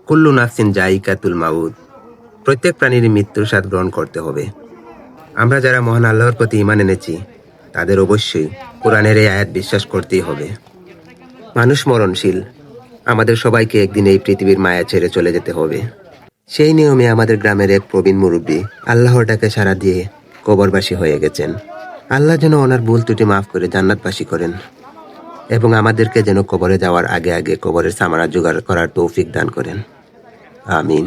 কুল্লু নাফসিন জাইকাতুল মাউত, প্রত্যেক প্রাণীর মৃত্যুর স্বাদ গ্রহণ করতে হবে। আমরা যারা মহান আল্লাহর প্রতি ঈমান এনেছি তাদের অবশ্যই কোরআনের এই আয়াত বিশ্বাস করতেই হবে। মানুষ মরণশীল, আমাদের সবাইকে একদিন এই পৃথিবীর মায়া ছেড়ে চলে যেতে হবে। সেই নিয়মে আমাদের গ্রামের এক প্রবীণ মুরব্বী আল্লাহর ডাকে সাড়া দিয়ে কবরবাসী হয়ে গেছেন। আল্লাহ যেন ওনার ভুল ত্রুটি মাফ করে জান্নাতবাসী করেন এবং আমাদেরকে যেন কবরে যাওয়ার আগে আগে কবরের সামানা জোগাড় করার তৌফিক দান করেন। আমিন।